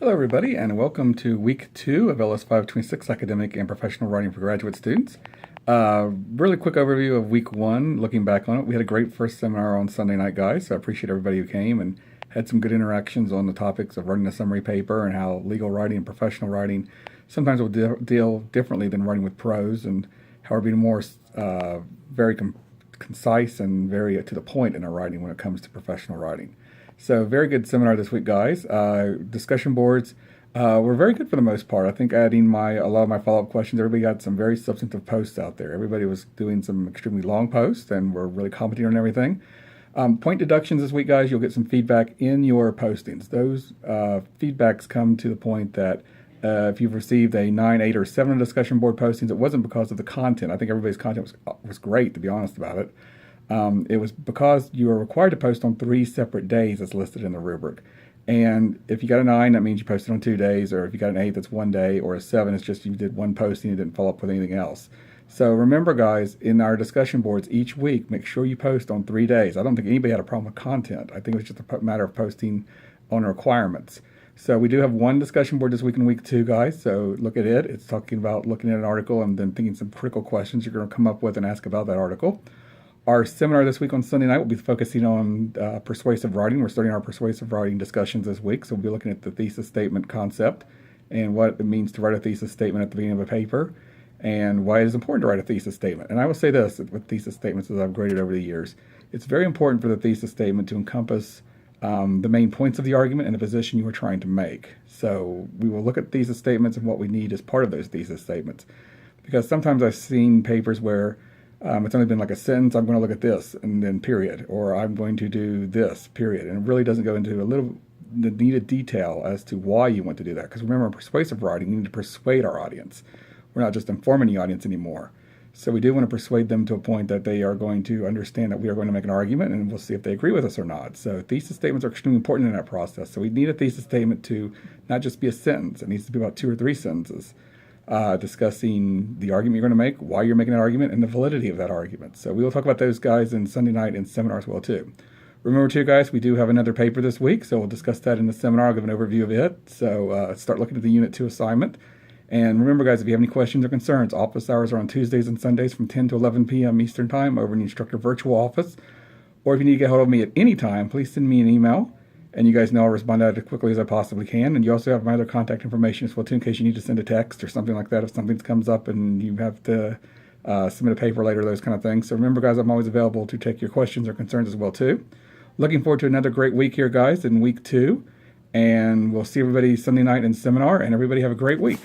Hello everybody and welcome to week 2 of LS 526 Academic and Professional Writing for Graduate Students. Really quick overview of week 1, looking back on it. We had a great first seminar on Sunday night, guys, so I appreciate everybody who came and had some good interactions on the topics of writing a summary paper and how legal writing and professional writing sometimes will deal differently than writing with prose, and how we're being more very concise and very to the point in our writing when it comes to professional writing. So very good seminar this week, guys. Discussion boards were very good for the most part. I think adding a lot of my follow-up questions, everybody got some very substantive posts out there. Everybody was doing some extremely long posts and were really commenting on everything. Point deductions this week, guys, you'll get some feedback in your postings. Those feedbacks come to the point that if you've received a 9, 8, or 7 discussion board postings, it wasn't because of the content. I think everybody's content was great, to be honest about it. It was because you are required to post on 3 separate days as listed in the rubric. And if you got a 9, that means you posted on 2 days, or if you got an 8, that's 1 day, or a 7, it's just you did one posting and didn't follow up with anything else. So remember, guys, in our discussion boards each week, make sure you post on 3 days. I don't think anybody had a problem with content. I think it was just a matter of posting on requirements. So we do have one discussion board this week in week 2, guys, so look at it. It's talking about looking at an article and then thinking some critical questions you're going to come up with and ask about that article. Our seminar this week on Sunday night will be focusing on persuasive writing. We're starting our persuasive writing discussions this week, so we'll be looking at the thesis statement concept and what it means to write a thesis statement at the beginning of a paper and why it is important to write a thesis statement. And I will say this with thesis statements as I've graded over the years. It's very important for the thesis statement to encompass the main points of the argument and the position you are trying to make. So we will look at thesis statements and what we need as part of those thesis statements. Because sometimes I've seen papers where it's only been like a sentence, I'm going to look at this, and then period, or I'm going to do this, period. And it really doesn't go into the needed detail as to why you want to do that. Because remember, in persuasive writing, you need to persuade our audience. We're not just informing the audience anymore. So we do want to persuade them to a point that they are going to understand that we are going to make an argument, and we'll see if they agree with us or not. So thesis statements are extremely important in that process. So we need a thesis statement to not just be a sentence. It needs to be about 2 or 3 sentences. Discussing the argument you're going to make, why you're making that argument, and the validity of that argument. So we will talk about those, guys, in Sunday night and seminar as well, too. Remember, too, guys, we do have another paper this week, so we'll discuss that in the seminar. I'll give an overview of it. So start looking at the Unit 2 assignment. And remember, guys, if you have any questions or concerns, office hours are on Tuesdays and Sundays from 10 to 11 p.m. Eastern Time over in the instructor virtual office. Or if you need to get hold of me at any time, please send me an email. And you guys know I'll respond out as quickly as I possibly can. And you also have my other contact information as well, too, in case you need to send a text or something like that if something comes up and you have to submit a paper later, those kind of things. So remember, guys, I'm always available to take your questions or concerns as well, too. Looking forward to another great week here, guys, in week 2. And we'll see everybody Sunday night in seminar. And everybody have a great week.